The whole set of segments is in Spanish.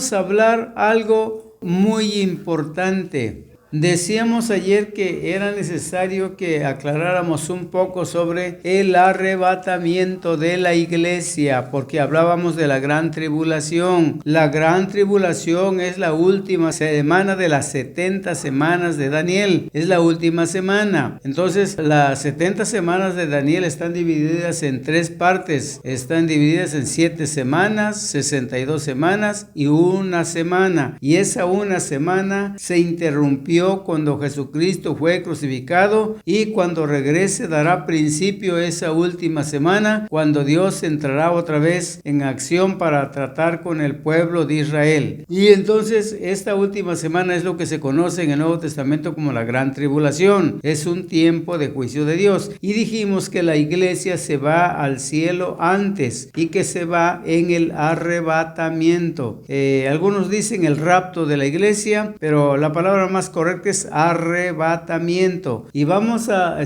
vamos a hablar algo muy importante. Decíamos ayer que era necesario que aclaráramos un poco sobre el arrebatamiento de la iglesia, porque hablábamos de la gran tribulación. La gran tribulación es la última semana de las 70 semanas de Daniel. Es la última semana. Entonces, las 70 semanas de Daniel están divididas en 3 partes. Están divididas en 7 semanas, 62 semanas y 1 semana. Y esa 1 semana se interrumpió cuando Jesucristo fue crucificado, y cuando regrese dará principio esa última semana, cuando Dios entrará otra vez en acción para tratar con el pueblo de Israel. Y entonces esta última semana es lo que se conoce en el Nuevo Testamento como la gran tribulación. Es un tiempo de juicio de Dios. Y dijimos que la iglesia se va al cielo antes y que se va en el arrebatamiento. Algunos dicen el rapto de la iglesia, pero la palabra más correcta es arrebatamiento. Y vamos a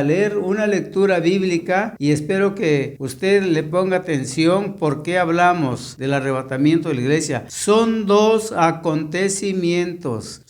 leer una lectura bíblica, y espero que usted le ponga atención porque hablamos del arrebatamiento de la iglesia. Son 2 acontecimientos.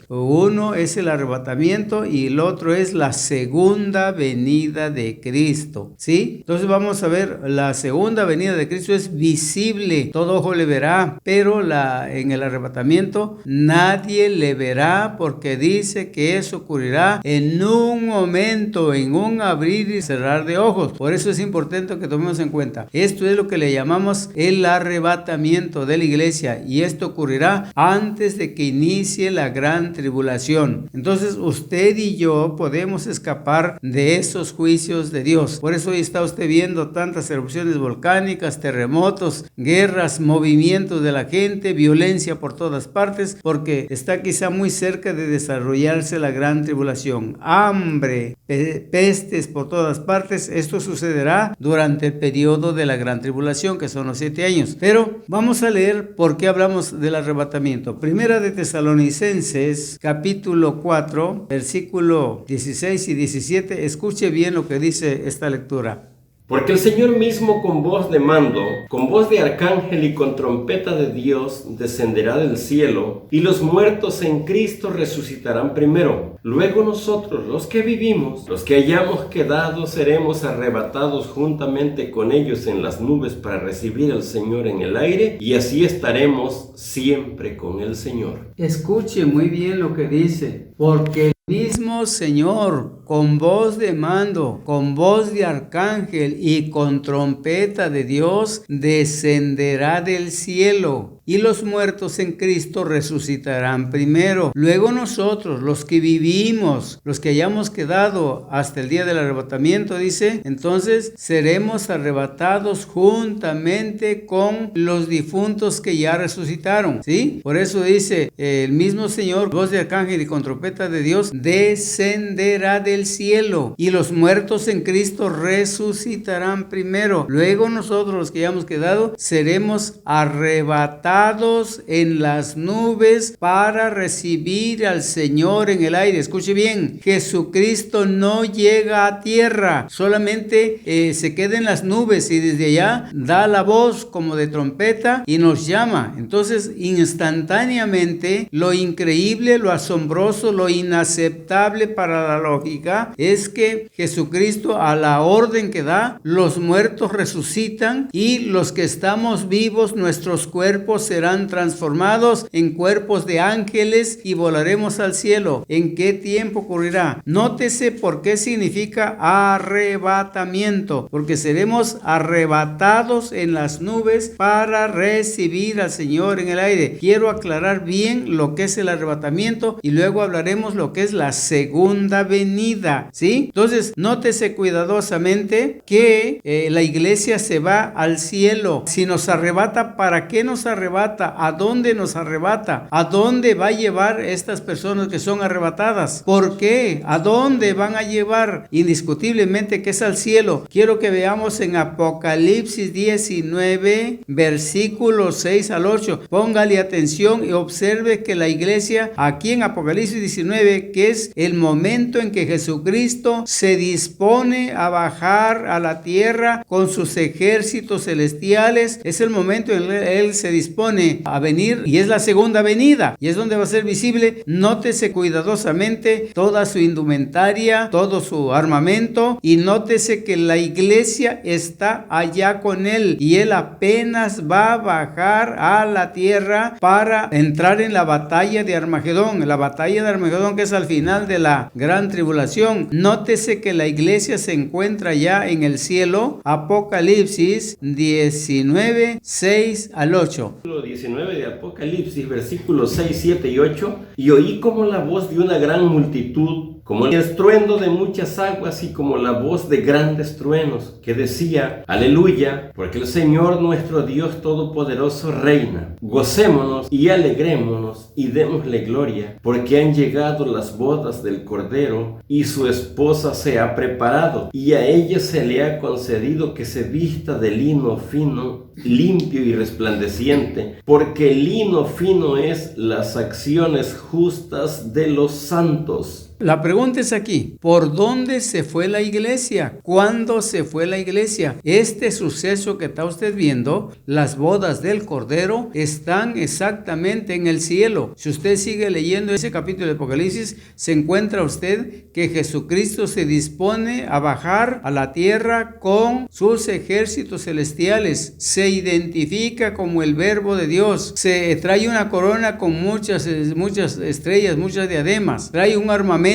Uno es el arrebatamiento y el otro es la segunda venida de Cristo. ¿Sí? Entonces vamos a ver, la segunda venida de Cristo es visible, todo ojo le verá, pero en el arrebatamiento nadie le verá, porque dice que eso ocurrirá en un momento, en un abrir y cerrar de ojos. Por eso es importante que tomemos en cuenta. Esto es lo que le llamamos el arrebatamiento de la iglesia, y esto ocurrirá antes de que inicie la gran tribulación. Entonces usted y yo podemos escapar de esos juicios de Dios. Por eso hoy está usted viendo tantas erupciones volcánicas, terremotos, guerras, movimientos de la gente, violencia por todas partes, porque está quizá muy cerca de desarrollarse la gran tribulación. Hambre, pestes por todas partes. Esto sucederá durante el periodo de la gran tribulación, que son los 7 años. Pero vamos a leer por qué hablamos del arrebatamiento. Primera de Tesalonicenses, capítulo 4, versículo 16 y 17. Escuche bien lo que dice esta lectura. Porque el Señor mismo, con voz de mando, con voz de arcángel y con trompeta de Dios, descenderá del cielo, y los muertos en Cristo resucitarán primero. Luego nosotros, los que vivimos, los que hayamos quedado, seremos arrebatados juntamente con ellos en las nubes para recibir al Señor en el aire, y así estaremos siempre con el Señor. Escuche muy bien lo que dice. Porque el mismo Señor, con voz de mando, con voz de arcángel y con trompeta de Dios, descenderá del cielo, y los muertos en Cristo resucitarán primero. Luego nosotros, los que vivimos, los que hayamos quedado hasta el día del arrebatamiento, dice, entonces seremos arrebatados juntamente con los difuntos que ya resucitaron. ¿Sí? Por eso dice, el mismo Señor, voz de arcángel y con trompeta de Dios, descenderá del cielo, y los muertos en Cristo resucitarán primero. Luego nosotros, los que hayamos quedado, seremos arrebatados en las nubes para recibir al Señor en el aire. Escuche bien, Jesucristo no llega a tierra, solamente se queda en las nubes, y desde allá da la voz como de trompeta y nos llama. Entonces, instantáneamente, lo increíble, lo asombroso, lo inaceptable para la lógica es que Jesucristo, a la orden que da, los muertos resucitan, y los que estamos vivos, nuestros cuerpos serán transformados en cuerpos de ángeles y volaremos al cielo. ¿En qué tiempo ocurrirá? Nótese por qué significa arrebatamiento, porque seremos arrebatados en las nubes para recibir al Señor en el aire. Quiero aclarar bien lo que es el arrebatamiento y luego hablaremos lo que es la segunda venida, ¿sí? Entonces, nótese cuidadosamente que la iglesia se va al cielo. Si nos arrebata, ¿para qué nos arrebata? ¿A dónde nos arrebata? ¿A dónde va a llevar estas personas que son arrebatadas? ¿Por qué? ¿A dónde van a llevar? Indiscutiblemente que es al cielo. Quiero que veamos en Apocalipsis 19, versículos 6 al 8. Póngale atención y observe que la iglesia, aquí en Apocalipsis 19, que es el momento en que Jesucristo se dispone a bajar a la tierra con sus ejércitos celestiales. Es el momento en que Él se dispone a venir y es la segunda venida y es donde va a ser visible. Nótese cuidadosamente toda su indumentaria, todo su armamento, y nótese que la iglesia está allá con Él y Él apenas va a bajar a la tierra para entrar en la batalla de Armagedón. La batalla de Armagedón, que es al final de la gran tribulación. Nótese que la iglesia se encuentra ya en el cielo. Apocalipsis 19, 6 al 8. 19 de Apocalipsis, versículos 6, 7 y 8. Y oí como la voz de una gran multitud, como el estruendo de muchas aguas y como la voz de grandes truenos, que decía: Aleluya, porque el Señor nuestro Dios Todopoderoso reina. Gocémonos y alegrémonos y démosle gloria, porque han llegado las bodas del Cordero y su esposa se ha preparado, y a ella se le ha concedido que se vista de lino fino, limpio y resplandeciente, porque el lino fino es las acciones justas de los santos. La pregunta es aquí: ¿por dónde se fue la iglesia? ¿Cuándo se fue la iglesia? Este suceso que está usted viendo, las bodas del Cordero, están exactamente en el cielo. Si usted sigue leyendo ese capítulo de Apocalipsis, se encuentra usted que Jesucristo se dispone a bajar a la tierra con sus ejércitos celestiales. Se identifica como el Verbo de Dios. Se trae una corona con muchas estrellas, muchas diademas. Trae un armamento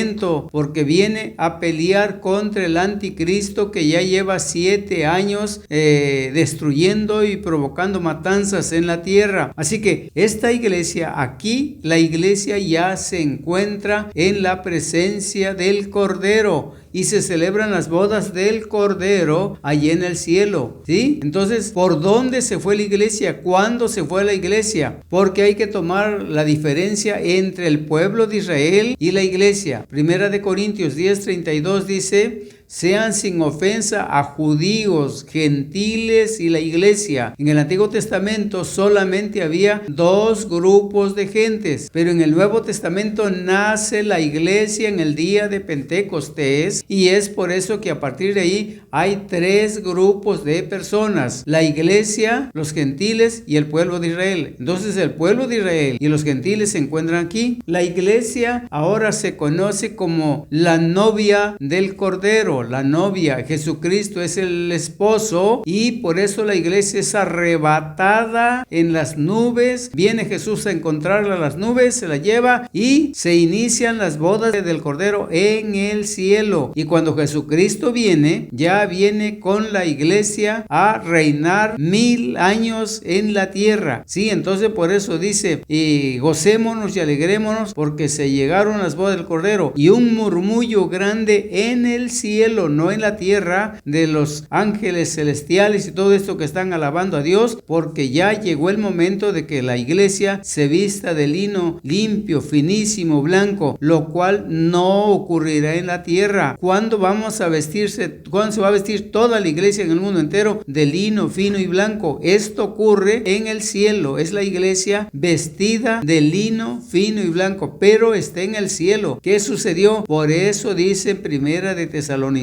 porque viene a pelear contra el anticristo que ya lleva 7 años destruyendo y provocando matanzas en la tierra. Así que esta iglesia aquí, la iglesia ya se encuentra en la presencia del Cordero y se celebran las bodas del Cordero allí en el cielo, ¿sí? Entonces, ¿por dónde se fue la iglesia? ¿Cuándo se fue la iglesia? Porque hay que tomar la diferencia entre el pueblo de Israel y la iglesia. Primera de Corintios 10:32 dice: sean sin ofensa a judíos, gentiles y la iglesia. En el Antiguo Testamento solamente había 2 grupos de gentes, pero en el Nuevo Testamento nace la iglesia en el día de Pentecostés y es por eso que a partir de ahí hay 3 grupos de personas: la iglesia, los gentiles y el pueblo de Israel. Entonces el pueblo de Israel y los gentiles se encuentran aquí. La iglesia ahora se conoce como la novia del Cordero. La novia, Jesucristo es el esposo y por eso la iglesia es arrebatada en las nubes. Viene Jesús a encontrarla en las nubes, se la lleva y se inician las bodas del Cordero en el cielo. Y cuando Jesucristo viene, ya viene con la iglesia a reinar 1000 años en la tierra. Sí, entonces por eso dice: y gocémonos y alegrémonos porque se llegaron las bodas del Cordero. Y un murmullo grande en el cielo, no en la tierra, de los ángeles celestiales y todo esto que están alabando a Dios, porque ya llegó el momento de que la iglesia se vista de lino limpio, finísimo, blanco, lo cual no ocurrirá en la tierra. ¿Cuándo vamos a vestirse? ¿Cuándo se va a vestir toda la iglesia en el mundo entero de lino fino y blanco? Esto ocurre en el cielo. Es la iglesia vestida de lino fino y blanco, pero está en el cielo. ¿Qué sucedió? Por eso dice Primera de Tesalonicenses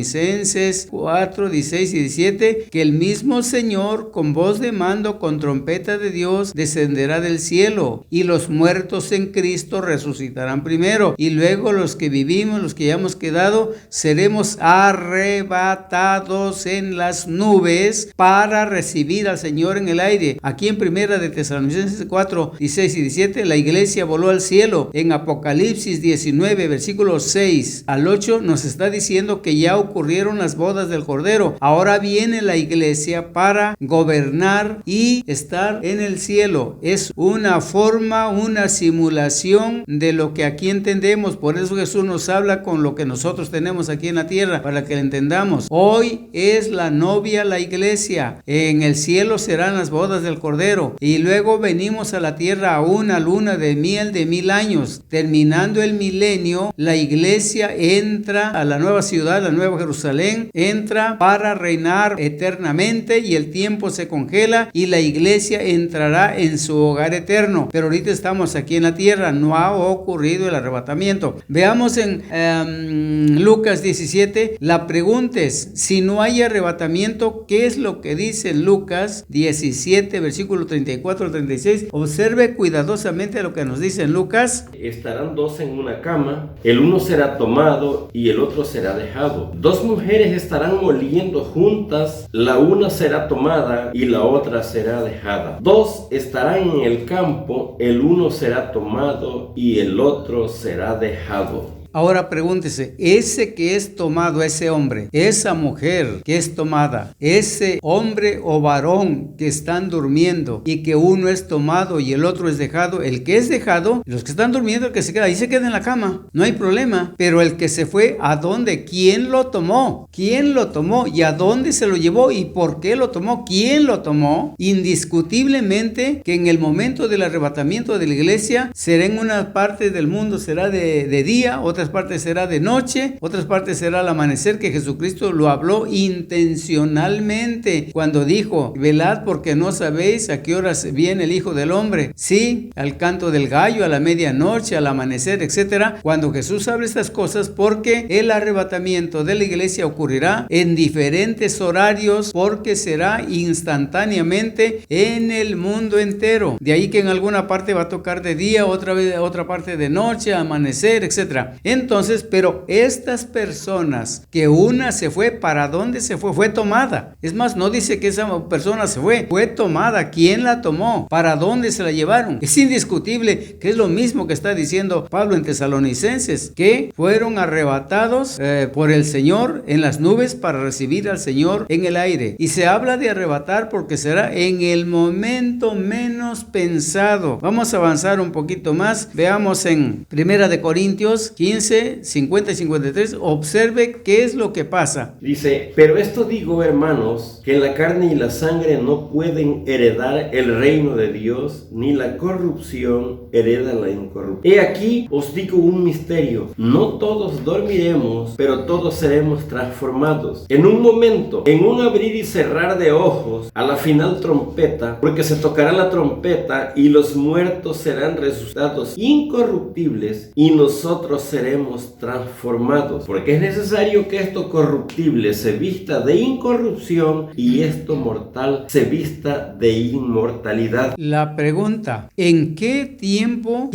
4, 16 y 17 que el mismo Señor con voz de mando, con trompeta de Dios, descenderá del cielo y los muertos en Cristo resucitarán primero y luego los que vivimos, los que ya hemos quedado, seremos arrebatados en las nubes para recibir al Señor en el aire. Aquí en Primera de Tesalonicenses 4, 16 y 17 la iglesia voló al cielo. En Apocalipsis 19 versículos 6 al 8 nos está diciendo que ya ocurrieron las bodas del Cordero. Ahora viene la iglesia para gobernar y estar en el cielo. Es una forma, una simulación de lo que aquí entendemos. Por eso Jesús nos habla con lo que nosotros tenemos aquí en la tierra, para que lo entendamos. Hoy es la novia, la iglesia. En el cielo serán las bodas del Cordero. Y luego venimos a la tierra a una luna de miel de 1000 años. Terminando el milenio, la iglesia entra a la nueva ciudad, la nueva Nueva Jerusalén entra para reinar eternamente y el tiempo se congela y la iglesia entrará en su hogar eterno. Pero ahorita estamos aquí en la tierra, no ha ocurrido el arrebatamiento. Veamos en Lucas 17, la pregunta es, si no hay arrebatamiento, ¿qué es lo que dice Lucas 17, versículo 34 al 36? Observe cuidadosamente lo que nos dice en Lucas. Estarán dos en una cama, el uno será tomado y el otro será dejado. Dos mujeres estarán moliendo juntas, la una será tomada y la otra será dejada. Dos estarán en el campo, el uno será tomado y el otro será dejado. Ahora pregúntese, ese que es tomado, ese hombre, esa mujer que es tomada, ese hombre o varón que están durmiendo y que uno es tomado y el otro es dejado, el que es dejado, los que están durmiendo, el que se queda ahí se queda en la cama, no hay problema, pero el que se fue, ¿a dónde? ¿Quién lo tomó? ¿Quién lo tomó? ¿Y a dónde se lo llevó? ¿Y por qué lo tomó? ¿Quién lo tomó? Indiscutiblemente que en el momento del arrebatamiento de la iglesia será en una parte del mundo, será de día, otras partes será de noche, otras partes será al amanecer, que Jesucristo lo habló intencionalmente cuando dijo, velad porque no sabéis a qué horas viene el Hijo del Hombre. Sí, al canto del gallo, a la medianoche, al amanecer, etcétera. Cuando Jesús habla estas cosas, porque el arrebatamiento de la iglesia ocurrirá en diferentes horarios, porque será instantáneamente en el mundo entero. De ahí que en alguna parte va a tocar de día, otra parte de noche, amanecer, etcétera. Entonces, pero estas personas, que una se fue, ¿para dónde se fue? Fue tomada. Es más, no dice que esa persona se fue tomada. ¿Quién la tomó? ¿Para dónde se la llevaron? Es indiscutible que es lo mismo que está diciendo Pablo en Tesalonicenses, que fueron arrebatados por el Señor en las nubes para recibir al Señor en el aire. Y se habla de arrebatar porque será en el momento menos pensado. Vamos a avanzar un poquito más. Veamos en 1 de Corintios 15, 50 y 53, observe qué es lo que pasa. Dice, pero esto digo, hermanos, que la carne y la sangre no pueden heredar el reino de Dios, ni la corrupción hereda la incorrupción. He aquí os digo un misterio, no todos dormiremos, pero todos seremos transformados. En un momento, en un abrir y cerrar de ojos, a la final trompeta, porque se tocará la trompeta y los muertos serán resucitados incorruptibles y nosotros seremos transformados, porque es necesario que esto corruptible se vista de incorrupción y esto mortal se vista de inmortalidad. La pregunta, ¿en qué tiempo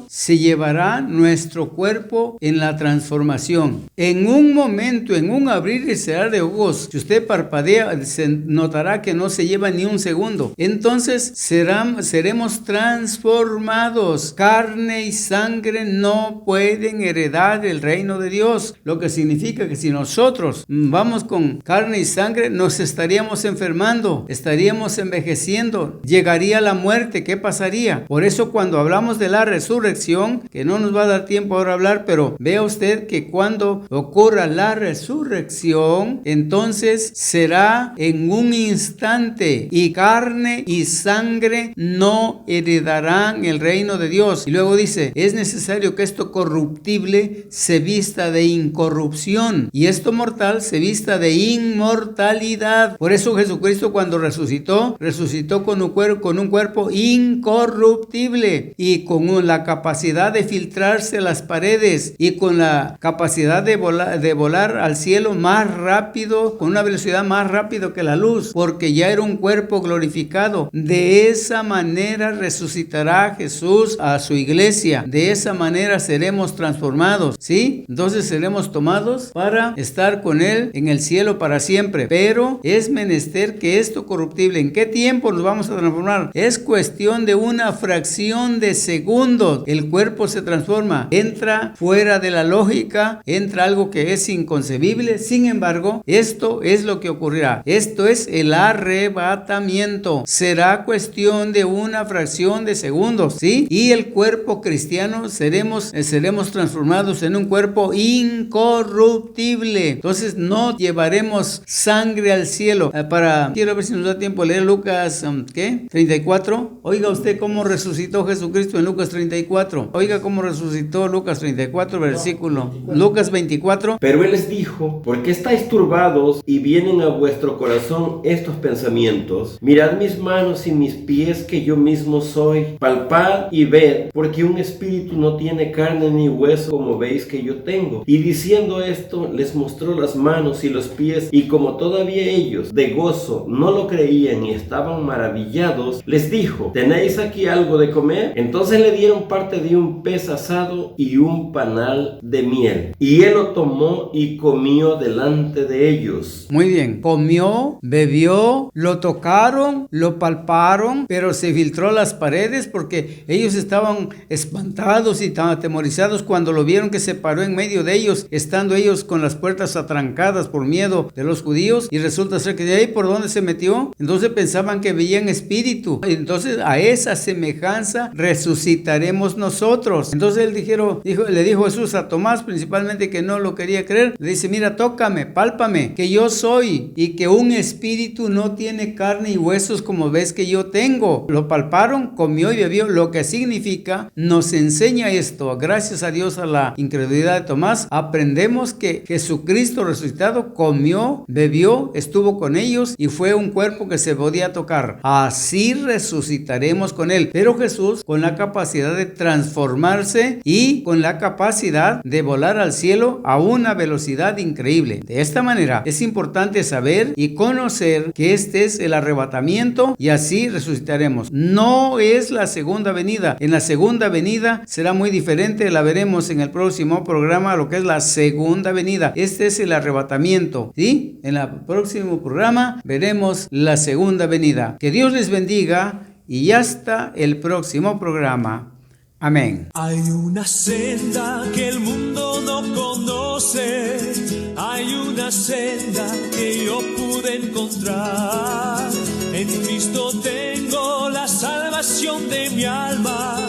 se llevará nuestro cuerpo en la transformación? En un momento, en un abrir y cerrar de ojos, si usted parpadea, se notará que no se lleva ni un segundo. Entonces seremos transformados. Carne y sangre no pueden heredar el reino de Dios, lo que significa que si nosotros vamos con carne y sangre, nos estaríamos enfermando, estaríamos envejeciendo, llegaría la muerte. ¿Qué pasaría? Por eso cuando hablamos de la resurrección, que no nos va a dar tiempo ahora a hablar, pero vea usted que cuando ocurra la resurrección, entonces será en un instante, y carne y sangre no heredarán el reino de Dios. Y luego dice, es necesario que esto corruptible se vista de incorrupción y esto mortal se vista de inmortalidad. Por eso Jesucristo cuando resucitó con un cuerpo incorruptible y con la capacidad de filtrarse las paredes y con la capacidad de volar al cielo más rápido, con una velocidad más rápido que la luz, porque ya era un cuerpo glorificado. De esa manera resucitará Jesús a su iglesia. De esa manera seremos transformados, ¿sí? Entonces seremos tomados para estar con Él en el cielo para siempre. Pero es menester que esto corruptible, ¿en qué tiempo nos vamos a transformar? Es cuestión de una fracción de segundos. El cuerpo se transforma, entra fuera de la lógica, entra algo que es inconcebible. Sin embargo, esto es lo que ocurrirá. Esto es el arrebatamiento. Será cuestión de una fracción de segundos, ¿sí? Y el cuerpo cristiano seremos seremos transformados en un cuerpo incorruptible. Entonces no llevaremos sangre al cielo. Quiero ver si nos da tiempo de leer Lucas 34. Oiga usted cómo resucitó Jesucristo en Lucas 34. Oiga cómo resucitó Lucas 34, versículo. Lucas 24. Pero él les dijo: ¿por qué estáis turbados y vienen a vuestro corazón estos pensamientos? Mirad mis manos y mis pies, que yo mismo soy. Palpad y ved, porque un espíritu no tiene carne ni hueso, como veis que yo tengo. Y diciendo esto, les mostró las manos y los pies, y como todavía ellos de gozo no lo creían y estaban maravillados, les dijo: ¿tenéis aquí algo de comer? Entonces le dieron parte de un pez asado y un panal de miel, y él lo tomó y comió delante de ellos. Muy bien, comió, bebió, lo tocaron, lo palparon, pero se filtró las paredes porque ellos estaban espantados y estaban atemorizados cuando lo vieron que se paró en medio de ellos, estando ellos con las puertas atrancadas por miedo de los judíos, y resulta ser que de ahí por donde se metió, entonces pensaban que veían espíritu. Entonces a esa semejanza resucitaremos nosotros. Entonces le dijo Jesús a Tomás, principalmente, que no lo quería creer, le dice: mira, tócame, pálpame, que yo soy, y que un espíritu no tiene carne y huesos como ves que yo tengo. Lo palparon, comió y bebió, lo que significa, nos enseña esto, gracias a Dios, a la incredulidad de Tomás, aprendemos que Jesucristo resucitado comió, bebió, estuvo con ellos y fue un cuerpo que se podía tocar. Así resucitaremos con él. Pero Jesús, con la capacidad de transformarse y con la capacidad de volar al cielo a una velocidad increíble. De esta manera es importante saber y conocer que este es el arrebatamiento, y así resucitaremos. No es la segunda venida. En la segunda venida será muy diferente, la veremos en el próximo programa, lo que es la segunda venida. Este es el arrebatamiento, ¿sí? En el próximo programa veremos la segunda venida. Que Dios les bendiga y hasta el próximo programa. Amén. Hay una senda que el mundo no conoce, hay una senda que yo pude encontrar. En Cristo tengo la salvación de mi alma.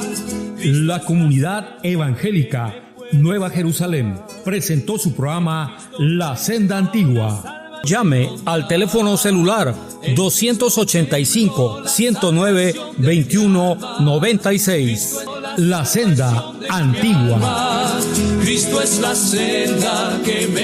La Comunidad Evangélica Nueva Jerusalén presentó su programa La Senda Antigua. Llame al teléfono celular 285-109-2196. La Senda Antigua. Cristo es la senda que me